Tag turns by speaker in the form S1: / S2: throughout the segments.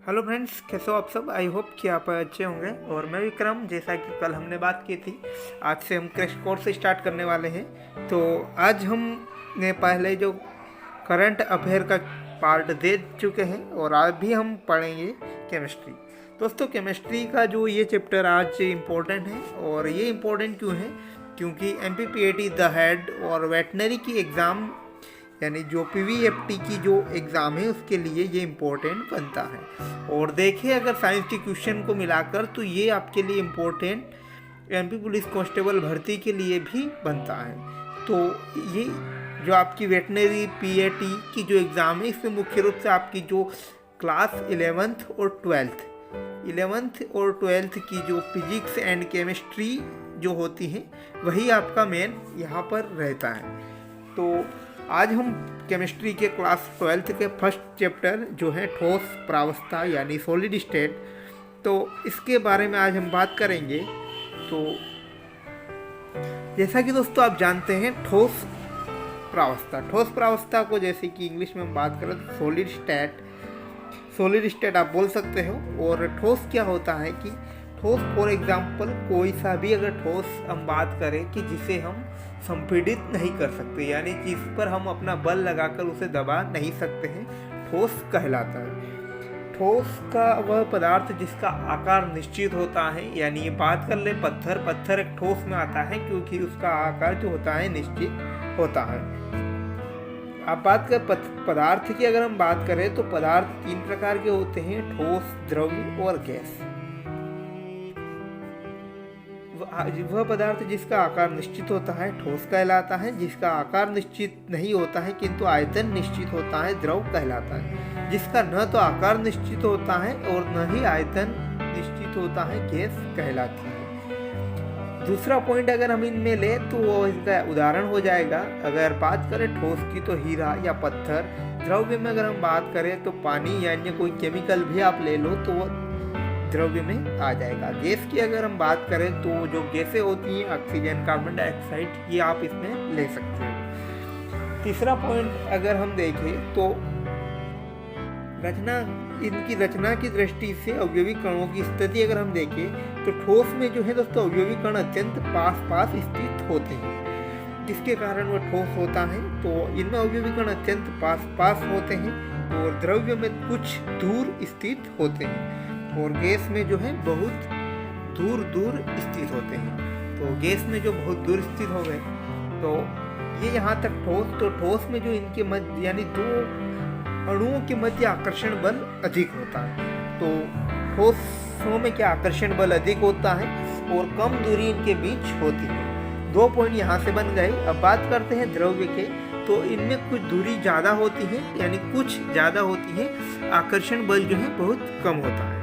S1: Hello friends, कैसे हो आप सब। आई होप कि आप अच्छे होंगे। और मैं विक्रम, जैसा कि कल हमने बात की थी, आज से हम क्रैश कोर्स स्टार्ट करने वाले हैं। तो आज हमने पहले जो करंट अफेयर का पार्ट दे चुके हैं और आज भी हम पढ़ेंगे केमिस्ट्री। दोस्तों, केमिस्ट्री का जो ये चैप्टर आज इम्पोर्टेंट है। और ये इम्पोर्टेंट क्यों है? क्योंकि MPPAT द हेड और वेटनरी की एग्ज़ाम यानी जो PVFT की जो एग्ज़ाम है उसके लिए ये इम्पोर्टेंट बनता है। और देखिए, अगर साइंस के क्वेश्चन को मिलाकर तो ये आपके लिए इम्पोर्टेंट MP पुलिस कांस्टेबल भर्ती के लिए भी बनता है। तो ये जो आपकी वेटनरी PAT की जो एग्ज़ाम है इसमें मुख्य रूप से आपकी जो क्लास 11th और 12th की जो फिजिक्स एंड केमिस्ट्री जो होती हैं वही आपका मेन यहाँ पर रहता है। तो आज हम केमिस्ट्री के क्लास 12th के फर्स्ट चैप्टर जो है ठोस प्रावस्था यानी सॉलिड स्टेट, तो इसके बारे में आज हम बात करेंगे। तो जैसा कि दोस्तों आप जानते हैं, ठोस प्रावस्था को जैसे कि इंग्लिश में हम बात करें तो सॉलिड स्टेट आप बोल सकते हो। और ठोस क्या होता है कि ठोस फॉर एग्जाम्पल कोई सा भी अगर ठोस हम बात करें कि जिसे हम संपीड़ित नहीं कर सकते, यानी जिस पर हम अपना बल लगाकर उसे दबा नहीं सकते हैं, ठोस कहलाता है। ठोस का वह पदार्थ जिसका आकार निश्चित होता है, यानी ये बात कर ले पत्थर एक ठोस में आता है क्योंकि उसका आकार जो होता है निश्चित होता है। आप बात कर पदार्थ की अगर हम बात करें तो पदार्थ 3 प्रकार के होते हैं: ठोस, द्रव और गैस। वह पदार्थ जिसका आकार निश्चित होता है ठोस कहलाता है, जिसका आकार निश्चित नहीं होता है किंतु आयतन निश्चित होता है द्रव कहलाता है, जिसका न तो आकार निश्चित होता है और न ही आयतन निश्चित होता है गैस कहलाती है। दूसरा पॉइंट अगर हम इनमें ले तो वो इसका उदाहरण हो जाएगा। अगर बात करें ठोस की तो हीरा या पत्थर, द्रव्य में अगर हम बात करें तो पानी या अन्य कोई केमिकल भी आप ले लो तो वो द्रव्य में आ जाएगा। गैस की अगर हम बात करें तो जो गैसें होती हैं ऑक्सीजन, कार्बन डाइऑक्साइड, ये आप इसमें ले सकते हैं। तीसरा पॉइंट अगर हम देखें तो इनकी रचना की दृष्टि से अवयवी कणों की स्थिति अगर हम देखें तो ठोस में जो है दोस्तों अवयवी कण अत्यंत पास स्थित होते हैं, जिसके कारण वह ठोस होता है। तो इनमें अवयवी कण अत्यंत पास होते हैं और द्रव्य में कुछ दूर स्थित होते हैं और गैस में जो है बहुत दूर स्थित होते हैं। तो गैस में जो बहुत दूर स्थित हो गए तो ये यहाँ तक ठोस। तो ठोस में जो इनके मध्य यानी 2 अणुओं के मध्य आकर्षण बल अधिक होता है। तो ठोसों में क्या आकर्षण बल अधिक होता है और कम दूरी इनके बीच होती है। 2 पॉइंट यहाँ से बन गए। अब बात करते हैं द्रव्य के, तो इनमें कुछ दूरी ज़्यादा होती है, यानी कुछ ज़्यादा होती है, आकर्षण बल जो है बहुत कम होता है।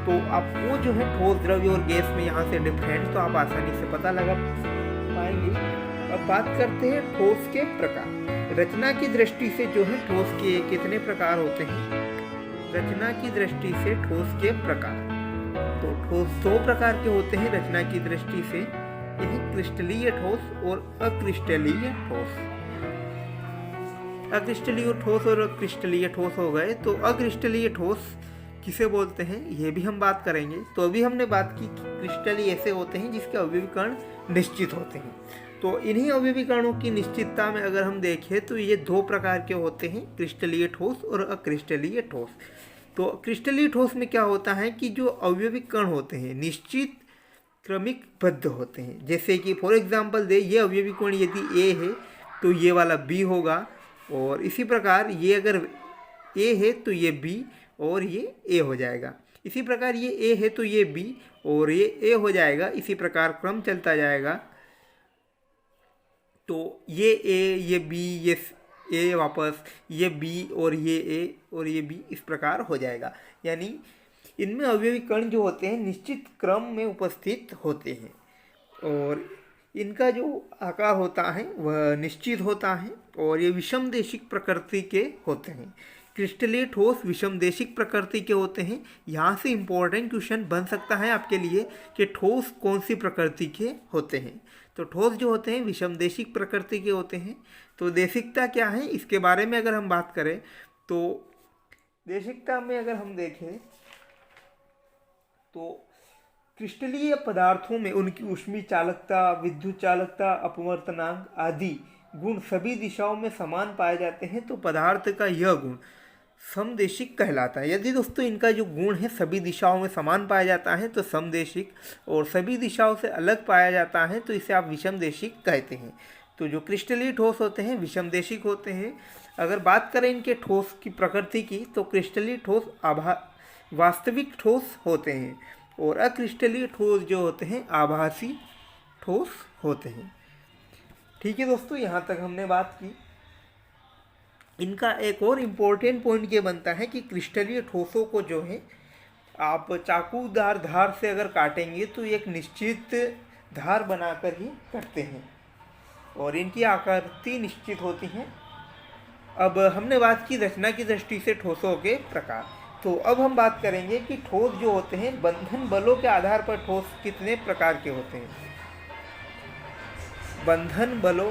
S1: तो आपको जो है ठोस, द्रव्य और गैस में यहाँ से डिफरेंस तो आप आसानी से पता लगा पाएंगे। अब बात करते हैं ठोस के प्रकार। रचना की दृष्टि से जो है ठोस के कितने प्रकार होते हैं? रचना की दृष्टि से ठोस के प्रकार, तो ठोस 2 प्रकार के होते हैं रचना की दृष्टि से। यह क्रिस्टलीय ठोस और अक्रिस्टलीय ठोस। अक्रिस्टलीय ठोस और अक्रिस्टलीय ठोस हो गए। तो अक्रिस्टलीय ठोस किसे बोलते हैं ये भी हम बात करेंगे। तो अभी हमने बात की कि क्रिस्टल ऐसे होते हैं जिसके अवयवी कण निश्चित होते हैं। तो इन्हीं अवयवी कणों की निश्चितता में अगर हम देखें तो ये 2 प्रकार के होते हैं, क्रिस्टलीय ठोस और अक्रिस्टलीय ठोस। तो क्रिस्टलीय ठोस में क्या होता है कि जो अवयवी कण होते हैं निश्चित क्रमिक बद्ध होते हैं। जैसे कि फॉर एग्जाम्पल दे, ये अवयवी कण यदि A है तो ये वाला B होगा, और इसी प्रकार ये अगर A है तो ये B और ये A हो जाएगा। इसी प्रकार ये A है तो ये B और ये A हो जाएगा। इसी प्रकार क्रम चलता जाएगा। तो ये A, ये B, ये A वापस, ये B और ये A और ये B, इस प्रकार हो जाएगा। यानी इनमें अवयवी कण जो होते हैं निश्चित क्रम में उपस्थित होते हैं और इनका जो आकार होता है वह निश्चित होता है और ये विषमदेशिक प्रकृति के होते हैं। क्रिस्टलीय ठोस विषमदेशिक प्रकृति के होते हैं। यहाँ से इम्पोर्टेंट क्वेश्चन बन सकता है आपके लिए कि ठोस कौन सी प्रकृति के होते हैं। तो ठोस जो होते हैं विषमदेशिक प्रकृति के होते हैं। तो देशिकता क्या है इसके बारे में अगर हम बात करें तो देशिकता में अगर हम देखें तो क्रिस्टलीय पदार्थों में उनकी ऊष्मीय चालकता, विद्युत चालकता, अपवर्तनांक आदि गुण सभी दिशाओं में समान पाए जाते हैं, तो पदार्थ का यह गुण समदेशिक कहलाता है। यदि दोस्तों इनका जो गुण है सभी दिशाओं में समान पाया जाता है तो समदेशिक, और सभी दिशाओं से अलग पाया जाता है तो इसे आप विषमदेशिक कहते हैं। तो जो क्रिस्टलीय ठोस होते हैं विषमदेशिक होते हैं। अगर बात करें इनके ठोस की प्रकृति की, तो क्रिस्टलीय ठोस वास्तविक ठोस होते हैं और अक्रिस्टलीय ठोस जो होते हैं आभासी ठोस होते हैं। ठीक है दोस्तों, यहाँ तक हमने बात की। इनका एक और इम्पोर्टेंट पॉइंट ये बनता है कि क्रिस्टलीय ठोसों को जो है आप चाकूदार धार से अगर काटेंगे तो एक निश्चित धार बनाकर ही करते हैं और इनकी आकृति निश्चित होती है। अब हमने बात की रचना की दृष्टि से ठोसों के प्रकार, तो अब हम बात करेंगे कि ठोस जो होते हैं बंधन बलों के आधार पर ठोस कितने प्रकार के होते हैं। बंधन बलों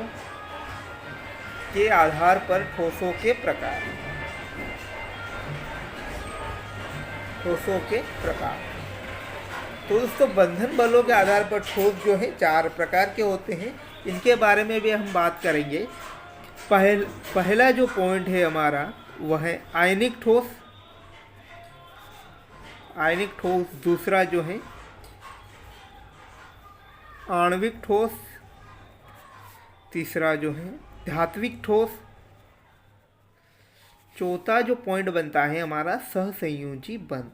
S1: के आधार पर ठोसों के प्रकार। ठोसों के प्रकार, तो दोस्तों बंधन बलों के आधार पर ठोस जो है 4 प्रकार के होते हैं। इनके बारे में भी हम बात करेंगे। पहला जो पॉइंट है हमारा वह है आयनिक ठोस। आयनिक ठोस। दूसरा जो है आणविक ठोस। तीसरा जो है धात्विक ठोस। चौथा जो पॉइंट बनता है हमारा सहसंयोजी बंध।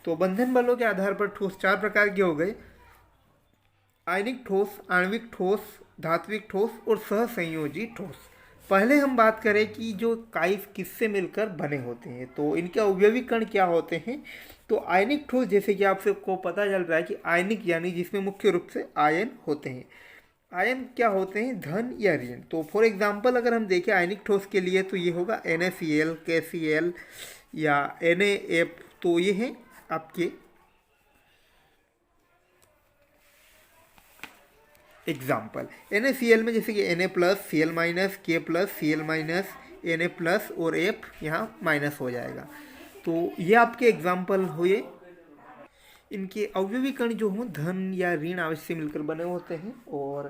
S1: तो बंधन बलों के आधार पर ठोस 4 प्रकार के हो गए, आयनिक ठोस, आणविक ठोस, धात्विक ठोस और सहसंयोजी ठोस। पहले हम बात करें कि जो काइस किससे मिलकर बने होते हैं, तो इनके अवयवी कण क्या होते हैं। तो आयनिक ठोस, जैसे कि आप सबको पता चल रहा है कि आयनिक यानी जिसमें मुख्य रूप से आयन होते हैं। आयन क्या होते हैं, धन या ऋण। तो फॉर एग्जांपल अगर हम देखें आयनिक ठोस के लिए तो ये होगा NaCl, KCl या NaF। तो ये हैं आपके एग्जाम्पल। NaCl में जैसे कि Na+, Cl-, K+, Cl-, Na+ और F यहाँ माइनस हो जाएगा। तो ये आपके एग्जाम्पल हुए। इनके अवयवी कण जो हों धन या ऋण आवेश से मिलकर बने होते हैं। और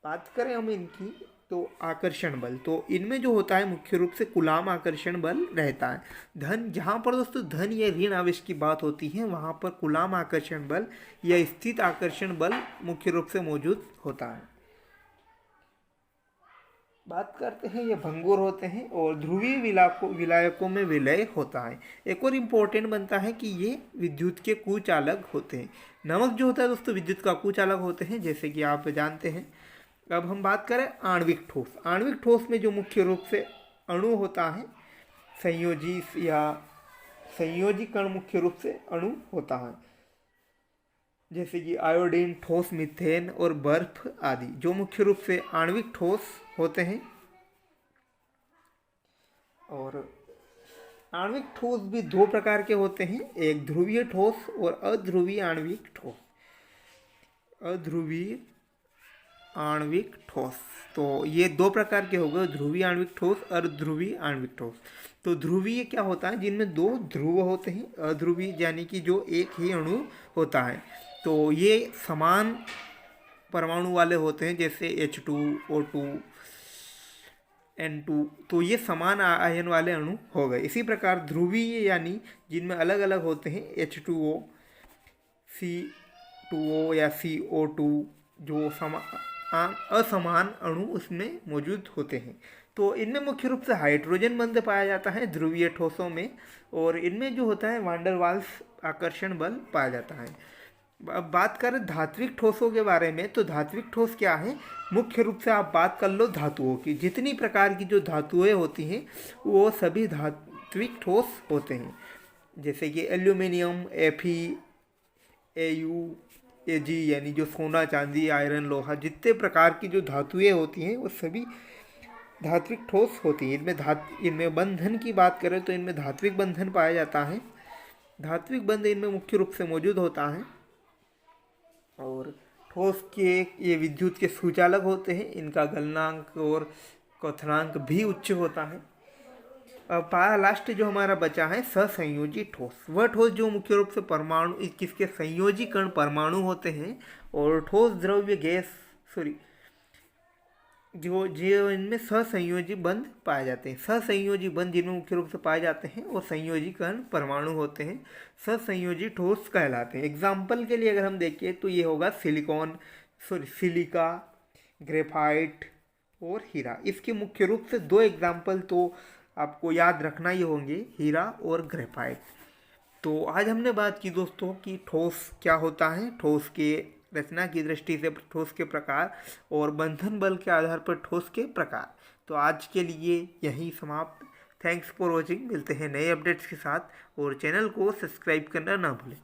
S1: बात करें हम इनकी तो आकर्षण बल, तो इनमें जो होता है मुख्य रूप से कूलाम आकर्षण बल रहता है। धन, जहाँ पर दोस्तों धन या ऋण आवेश की बात होती है वहाँ पर कूलाम आकर्षण बल या स्थित आकर्षण बल मुख्य रूप से मौजूद होता है। बात करते हैं ये भंगुर होते हैं और ध्रुवीय विलायकों में विलय होता है। एक और इम्पोर्टेंट बनता है कि ये विद्युत के कुचालक होते हैं। नमक जो होता है दोस्तों विद्युत का कुचालक होते हैं, जैसे कि आप जानते हैं। अब हम बात करें आणविक ठोस। आणविक ठोस में जो मुख्य रूप से अणु होता है संयोजी या संयोजी कण मुख्य रूप से अणु होता है, जैसे कि आयोडीन, ठोस मीथेन और बर्फ आदि, जो मुख्य रूप से आणविक ठोस होते हैं। और आणविक ठोस भी 2 प्रकार के होते हैं, एक ध्रुवीय ठोस और अध्रुवीय आणविक ठोस। अध्रुवीय आणविक ठोस, तो ये 2 प्रकार के हो गए, ध्रुवीय आणविक ठोस और ध्रुवीय आणविक ठोस। तो ध्रुवीय क्या होता है, जिनमें 2 ध्रुव होते हैं। अध्रुवीय यानी कि जो एक ही अणु होता है, तो ये समान परमाणु वाले होते हैं, जैसे H2, O2, N2, तो ये समान आयन वाले अणु हो गए। इसी प्रकार ध्रुवीय यानी जिनमें अलग अलग होते हैं, H2O, C2O या CO2, जो असमान अणु उसमें मौजूद होते हैं। तो इनमें मुख्य रूप से हाइड्रोजन बंध पाया जाता है ध्रुवीय ठोसों में, और इनमें जो होता है वांडर वाल्स आकर्षण बल पाया जाता है। अब बात करें धात्विक ठोसों के बारे में, तो धात्विक ठोस क्या है, मुख्य रूप से आप बात कर लो धातुओं की। जितनी प्रकार की जो धातुएं होती हैं वो सभी धात्विक ठोस होते हैं, जैसे कि एल्यूमिनियम, Fe, Au, Ag यानी जो सोना, चांदी, आयरन, लोहा, जितने प्रकार की जो धातुएं होती हैं वो सभी धात्विक ठोस होती हैं। इनमें बंधन की बात करें तो इनमें धात्विक बंधन पाया जाता है। धात्विक बंध इनमें मुख्य रूप से मौजूद होता है। और ठोस के ये विद्युत के सुचालक होते हैं, इनका गलनांक और क्वथनांक भी उच्च होता है। लास्ट जो हमारा बचा है सहसंयोजी ठोस। वह ठोस जो मुख्य रूप से परमाणु किसके संयोजी कण परमाणु होते हैं और ठोस द्रव्य गैस जो इनमें सहसंयोजी बंध पाए जाते हैं। सहसंयोजी बंध जिनमें मुख्य रूप से पाए जाते हैं और संयोजी कण परमाणु होते हैं, सहसंयोजी ठोस कहलाते हैं। एग्जाम्पल के लिए अगर हम देखें तो ये होगा सिलिका, ग्रेफाइट और हीरा। इसके मुख्य रूप से 2 एग्जाम्पल तो आपको याद रखना ही होंगे, हीरा और ग्रेफाइट। तो आज हमने बात की दोस्तों कि ठोस क्या होता है, ठोस के रचना की दृष्टि से ठोस के प्रकार और बंधन बल के आधार पर ठोस के प्रकार। तो आज के लिए यही समाप्त। Thanks for watching. मिलते हैं नए अपडेट्स के साथ और चैनल को सब्सक्राइब करना ना भूलें।